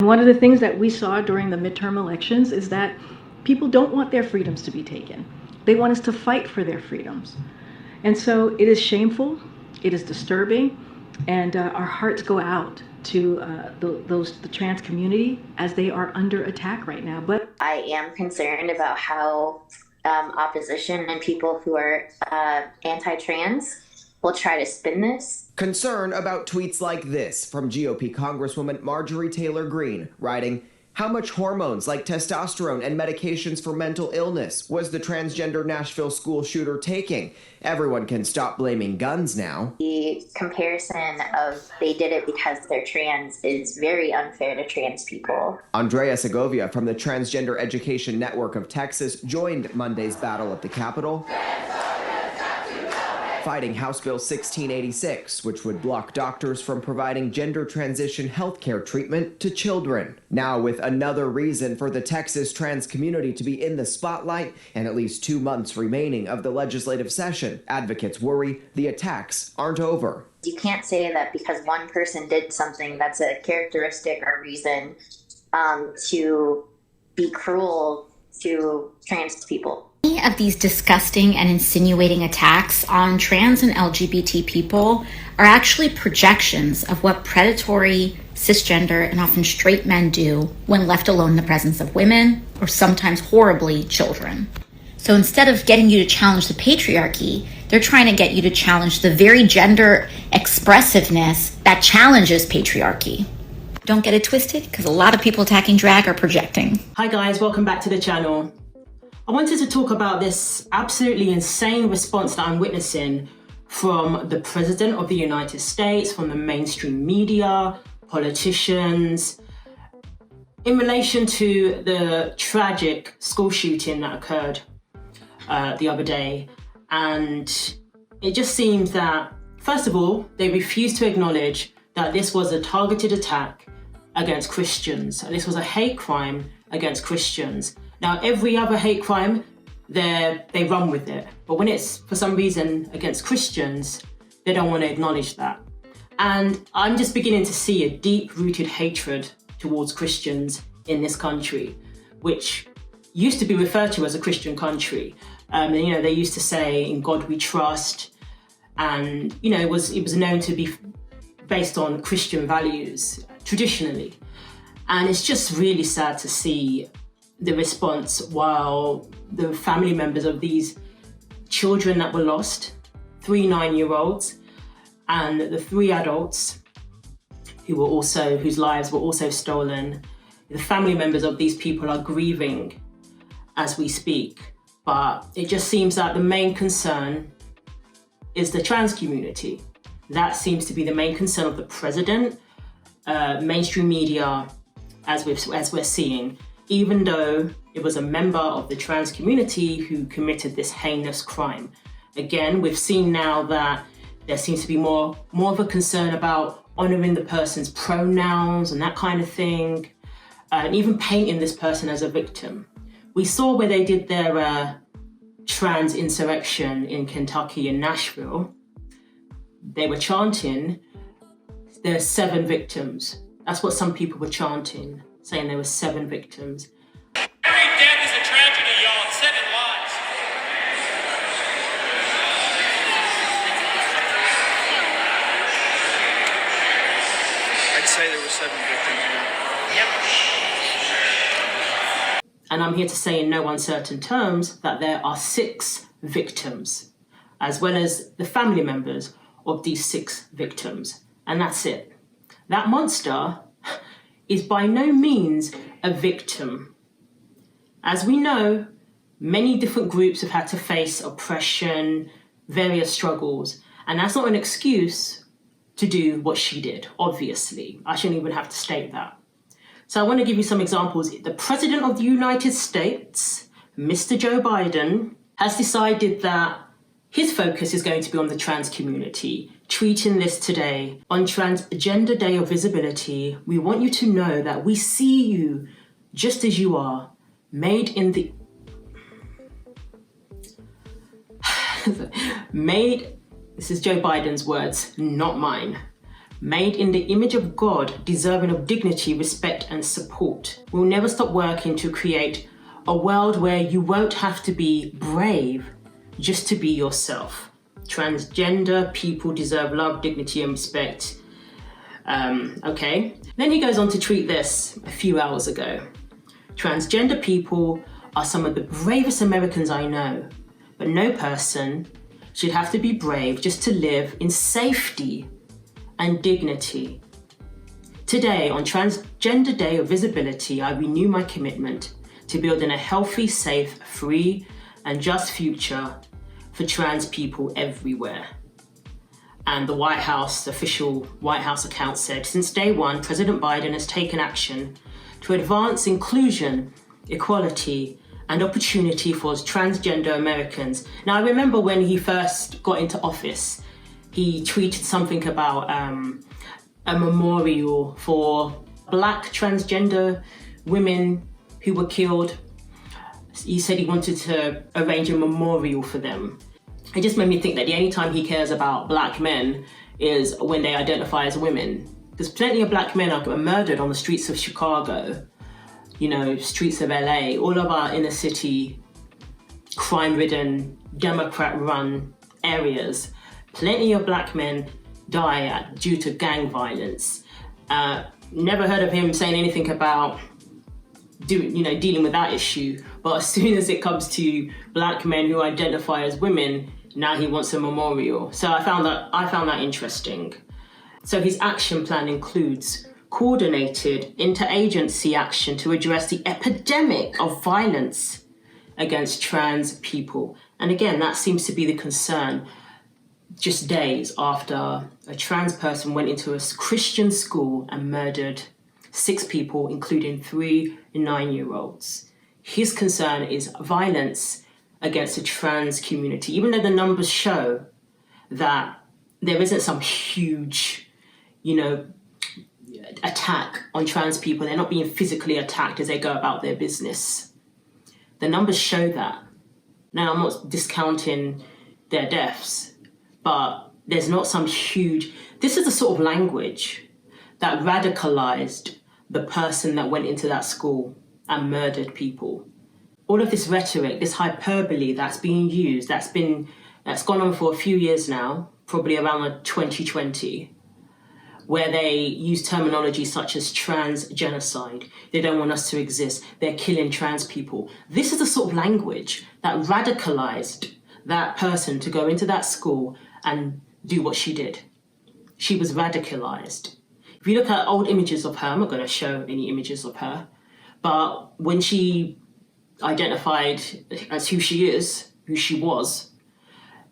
One of the things that we saw during the midterm elections is that people don't want their freedoms to be taken. They want us to fight for their freedoms. And so it is shameful, it is disturbing, and our hearts go out to the trans community as they are under attack right now. But I am concerned about how opposition and people who are anti-trans will try to spin this. Concern about tweets like this from GOP Congresswoman Marjorie Taylor Greene, writing, "How much hormones like testosterone and medications for mental illness was the transgender Nashville school shooter taking? Everyone can stop blaming guns now." The comparison of they did it because they're trans is very unfair to trans people. Andrea Segovia from the Transgender Education Network of Texas joined Monday's battle at the Capitol, fighting House Bill 1686, which would block doctors from providing gender transition healthcare treatment to children. Now, with another reason for the Texas trans community to be in the spotlight and at least 2 months remaining of the legislative session, advocates worry the attacks aren't over. You can't say that because one person did something that's a characteristic or reason to be cruel to trans people. Many of these disgusting and insinuating attacks on trans and LGBT people are actually projections of what predatory, cisgender, and often straight men do when left alone in the presence of women, or sometimes horribly, children. So instead of getting you to challenge the patriarchy, they're trying to get you to challenge the very gender expressiveness that challenges patriarchy. Don't get it twisted, because a lot of people attacking drag are projecting. Hi guys, welcome back to the channel. I wanted to talk about this absolutely insane response that I'm witnessing from the President of the United States, from the mainstream media, politicians, in relation to the tragic school shooting that occurred the other day. And it just seems that, first of all, they refuse to acknowledge that this was a targeted attack against Christians. And this was a hate crime against Christians. Now, every other hate crime, they run with it. But when it's, for some reason, against Christians, they don't want to acknowledge that. And I'm just beginning to see a deep-rooted hatred towards Christians in this country, which used to be referred to as a Christian country. They used to say, "In God we trust." And, it was known to be based on Christian values, traditionally. And it's just really sad to see the response while the family members of these children that were lost, 3 9-year-olds, and the 3 adults whose lives were also stolen, the family members of these people are grieving as we speak. But it just seems that the main concern is the trans community. That seems to be the main concern of the president, mainstream media, as we're seeing, even though it was a member of the trans community who committed this heinous crime. Again, we've seen now that there seems to be more of a concern about honoring the person's pronouns and that kind of thing, and even painting this person as a victim. We saw where they did their trans insurrection in Kentucky and Nashville. They were chanting, "There's 7 victims." That's what some people were chanting, saying there were 7 victims. Every death is a tragedy, y'all. It's 7 lives. I'd say there were 7 victims. And I'm here to say in no uncertain terms that there are 6 victims, as well as the family members of these 6 victims. And that's it. That monster is by no means a victim. As we know, many different groups have had to face oppression, various struggles, and that's not an excuse to do what she did, obviously. I shouldn't even have to state that. So I want to give you some examples. The President of the United States, Mr. Joe Biden, has decided that his focus is going to be on the trans community. Tweeting this today, "On Transgender Day of Visibility, we want you to know that we see you just as you are, made in the..." This is Joe Biden's words, not mine. made in the image of God, deserving of dignity, respect, and support. We'll never stop working to create a world where you won't have to be brave just to be yourself. Transgender people deserve love, dignity, and respect. Okay. Then he goes on to tweet this a few hours ago. Transgender people are some of the bravest Americans I know, but no person should have to be brave just to live in safety and dignity. Today, on Transgender Day of Visibility, I renew my commitment to building a healthy, safe, free, and just future for trans people everywhere. And the White House, the official White House account said, since day one, President Biden has taken action to advance inclusion, equality, and opportunity for transgender Americans. Now, I remember when he first got into office, he tweeted something about a memorial for Black transgender women who were killed. He said he wanted to arrange a memorial for them. It just made me think that the only time he cares about Black men is when they identify as women. There's plenty of Black men are murdered on the streets of Chicago, streets of LA, all of our inner city, crime-ridden, Democrat-run areas. Plenty of Black men die due to gang violence. Never heard of him saying anything about dealing with that issue. But as soon as it comes to Black men who identify as women, now he wants a memorial. So I found that interesting. So his action plan includes coordinated interagency action to address the epidemic of violence against trans people. And again, that seems to be the concern just days after a trans person went into a Christian school and murdered 6 people, including 3 9-year-olds. His concern is violence against the trans community, even though the numbers show that there isn't some huge, attack on trans people. They're not being physically attacked as they go about their business. The numbers show that. Now, I'm not discounting their deaths, but there's not some huge... This is the sort of language that radicalized the person that went into that school and murdered people. All of this rhetoric, this hyperbole that's being used, that's gone on for a few years now, probably around 2020, where they use terminology such as trans genocide. They don't want us to exist. They're killing trans people. This is the sort of language that radicalized that person to go into that school and do what she did. She was radicalized. If you look at old images of her, I'm not going to show any images of her, but when she identified as who she is, who she was,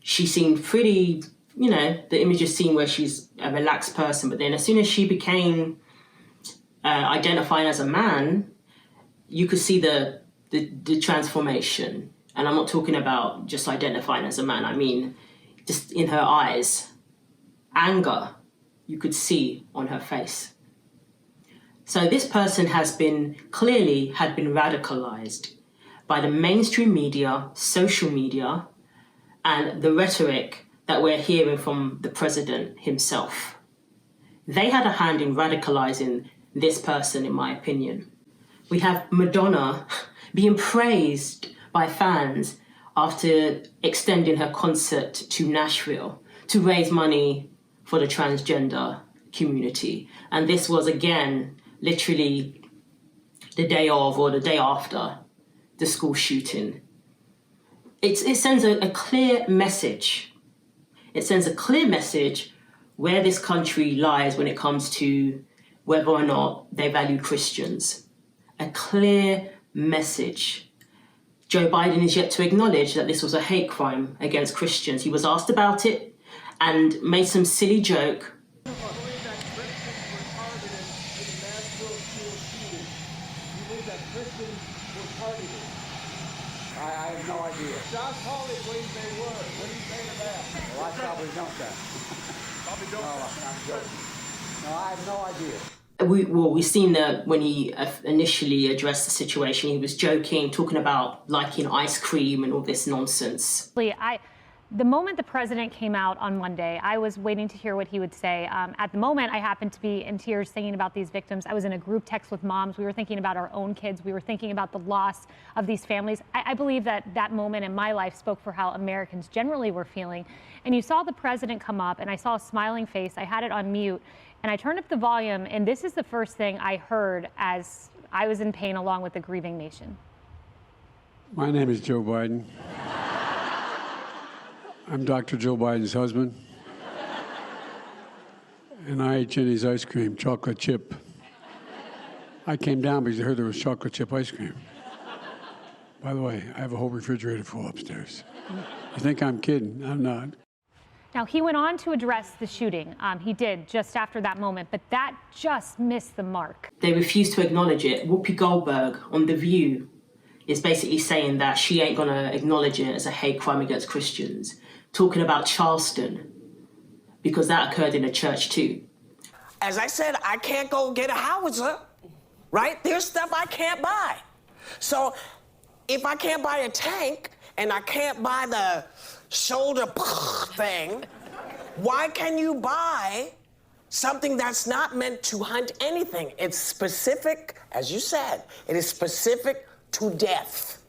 she seemed pretty, the images seem where she's a relaxed person, but then as soon as she became identifying as a man, you could see the transformation. And I'm not talking about just identifying as a man, I mean, just in her eyes, anger you could see on her face. So this person had been radicalized by the mainstream media, social media, and the rhetoric that we're hearing from the president himself. They had a hand in radicalizing this person, in my opinion. We have Madonna being praised by fans after extending her concert to Nashville to raise money for the transgender community. And this was, again, literally the day of or the day after the school shooting. It sends a clear message. It sends a clear message where this country lies when it comes to whether or not they value Christians. A clear message. Joe Biden is yet to acknowledge that this was a hate crime against Christians. He was asked about it and made some silly joke. I believe that Christians were targeted in the Nashville School Shooting. You believe that Christians were targeted? I have no idea. Josh Hawley believes they were. What do you say to that? Well, I probably don't that. Probably don't. No, I'm joking. No, I have no idea. We've seen that when he initially addressed the situation, he was joking, talking about liking ice cream and all this nonsense. The moment the president came out on Monday, I was waiting to hear what he would say. At the moment, I happened to be in tears singing about these victims. I was in a group text with moms. We were thinking about our own kids. We were thinking about the loss of these families. I believe that that moment in my life spoke for how Americans generally were feeling. And you saw the president come up, and I saw a smiling face. I had it on mute, and I turned up the volume, and this is the first thing I heard as I was in pain along with the grieving nation. My name is Joe Biden. I'm Dr. Joe Biden's husband. And I ate Jenny's ice cream, chocolate chip. I came down because I heard there was chocolate chip ice cream. By the way, I have a whole refrigerator full upstairs. You think I'm kidding? I'm not. Now, he went on to address the shooting. He did just after that moment, but that just missed the mark. They refused to acknowledge it. Whoopi Goldberg on The View is basically saying that she ain't going to acknowledge it as a hate crime against Christians, talking about Charleston, because that occurred in a church too. As I said, I can't go get a howitzer, right? There's stuff I can't buy. So if I can't buy a tank and I can't buy the shoulder thing, why can you buy something that's not meant to hunt anything? It's specific, as you said, it is specific to death.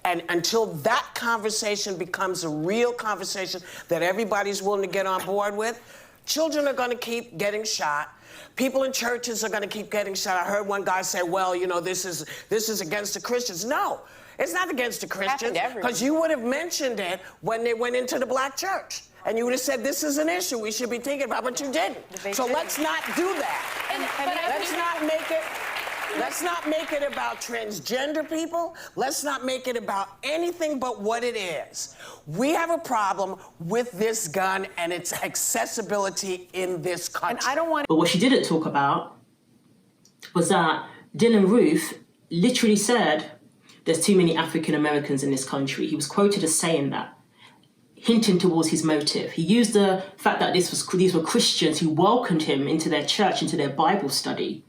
And until that conversation becomes a real conversation that everybody's willing to get on board with, children are going to keep getting shot. People in churches are going to keep getting shot. I heard one guy say, well, you know, this is against the Christians. No, it's not against the Christians, because you would have mentioned it when they went into the black church. And you would have said, this is an issue we should be thinking about, but you didn't. So let's not do that. Let's not make it about transgender people. Let's not make it about anything but what it is. We have a problem with this gun and its accessibility in this country. And I don't want. But what she didn't talk about was that Dylan Roof literally said there's too many African Americans in this country. He was quoted as saying that, hinting towards his motive. He used the fact that these were Christians who welcomed him into their church, into their Bible study.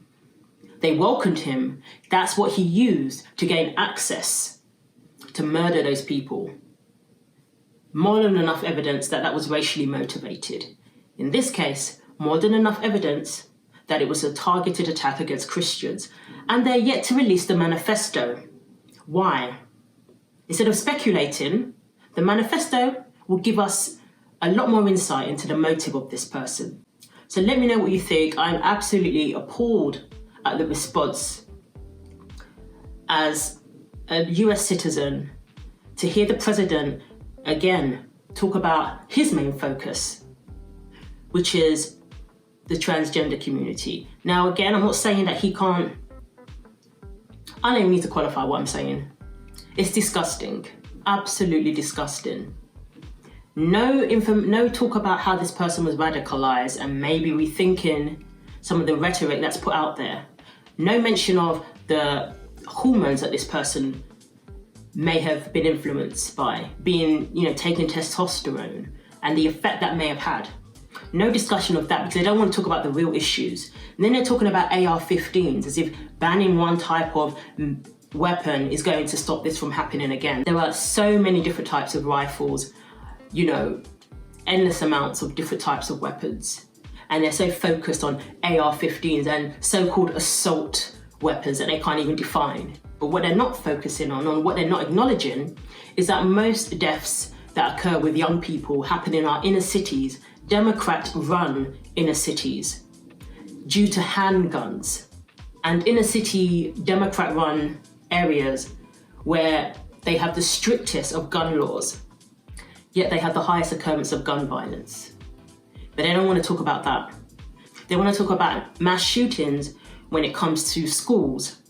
They welcomed him. That's what he used to gain access to murder those people. More than enough evidence that that was racially motivated. In this case, more than enough evidence that it was a targeted attack against Christians. And they're yet to release the manifesto. Why? Instead of speculating, the manifesto will give us a lot more insight into the motive of this person. So let me know what you think. I'm absolutely appalled at the response as a US citizen to hear the president again talk about his main focus, which is the transgender community. Now, again, I'm not saying that he can't, I don't even need to qualify what I'm saying. It's disgusting, absolutely disgusting. No talk about how this person was radicalized and maybe rethinking some of the rhetoric that's put out there. No mention of the hormones that this person may have been influenced by, taking testosterone and the effect that may have had. No discussion of that because they don't want to talk about the real issues. And then they're talking about AR-15s as if banning one type of weapon is going to stop this from happening again. There are so many different types of rifles, endless amounts of different types of weapons. And they're so focused on AR-15s and so-called assault weapons that they can't even define. But what they're not focusing on what they're not acknowledging, is that most deaths that occur with young people happen in our inner cities, Democrat-run inner cities, due to handguns. And inner city Democrat-run areas where they have the strictest of gun laws, yet they have the highest occurrence of gun violence. But they don't want to talk about that. They want to talk about mass shootings when it comes to schools,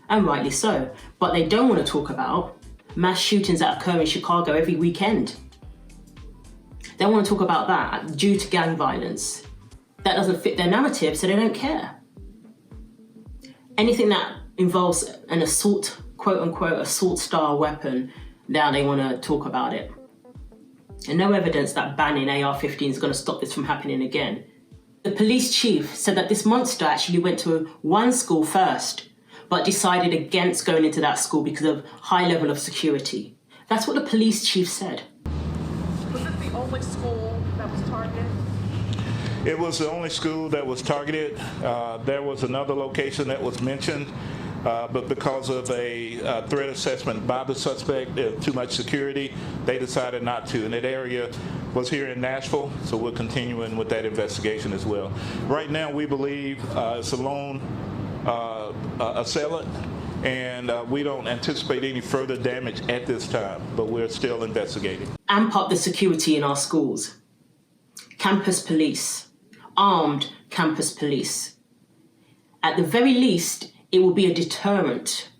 and rightly so. But they don't want to talk about mass shootings that occur in Chicago every weekend. They want to talk about that due to gang violence. That doesn't fit their narrative, so they don't care. Anything that involves an assault, quote unquote, assault style weapon, now they want to talk about it. And no evidence that banning AR-15 is going to stop this from happening again. The police chief said that this monster actually went to one school first, but decided against going into that school because of high level of security. That's what the police chief said. Specifically, only school that was targeted? It was the only school that was targeted. There was another location that was mentioned, but because of a threat assessment by the suspect, too much security, they decided not to. And that area was here in Nashville, so we're continuing with that investigation as well. Right now, we believe it's a lone assailant, and we don't anticipate any further damage at this time, but we're still investigating. Amp up the security in our schools. Campus police. Armed campus police. At the very least, it will be a deterrent,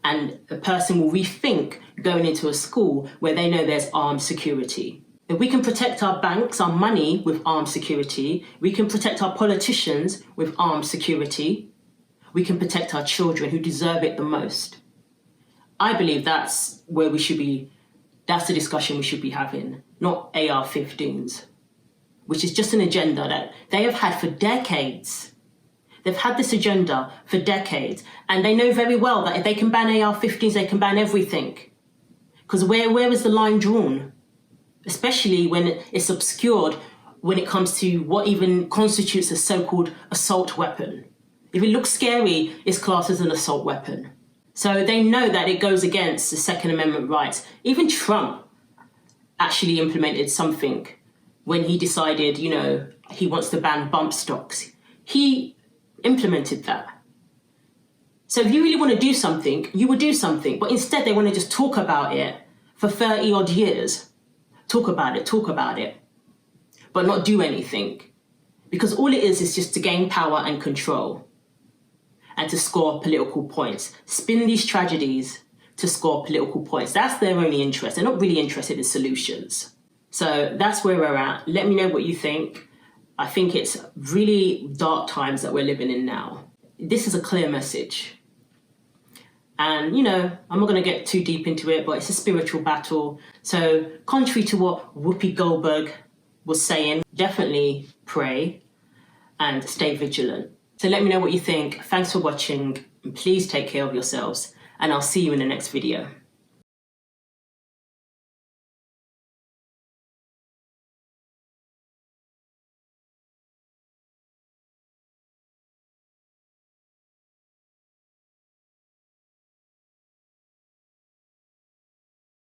and a person will rethink going into a school where they know there's armed security. If we can protect our banks, our money with armed security, we can protect our politicians with armed security, we can protect our children who deserve it the most. I believe that's where we should be, that's the discussion we should be having, not AR-15s, which is just an agenda that they have had for decades. They've had this agenda for decades, and they know very well that if they can ban AR-15s, they can ban everything. Because where is the line drawn? Especially when it's obscured when it comes to what even constitutes a so-called assault weapon. If it looks scary, it's classed as an assault weapon. So they know that it goes against the Second Amendment rights. Even Trump actually implemented something when he decided, he wants to ban bump stocks. He implemented that. So if you really want to do something, you will do something. But instead, they want to just talk about it for 30 odd years. Talk about it, but not do anything. Because all it is just to gain power and control and to score political points. Spin these tragedies to score political points. That's their only interest. They're not really interested in solutions. So that's where we're at. Let me know what you think. I think it's really dark times that we're living in now. This is a clear message. And, I'm not going to get too deep into it, but it's a spiritual battle. So contrary to what Whoopi Goldberg was saying, definitely pray and stay vigilant. So let me know what you think. Thanks for watching. And please take care of yourselves. And I'll see you in the next video.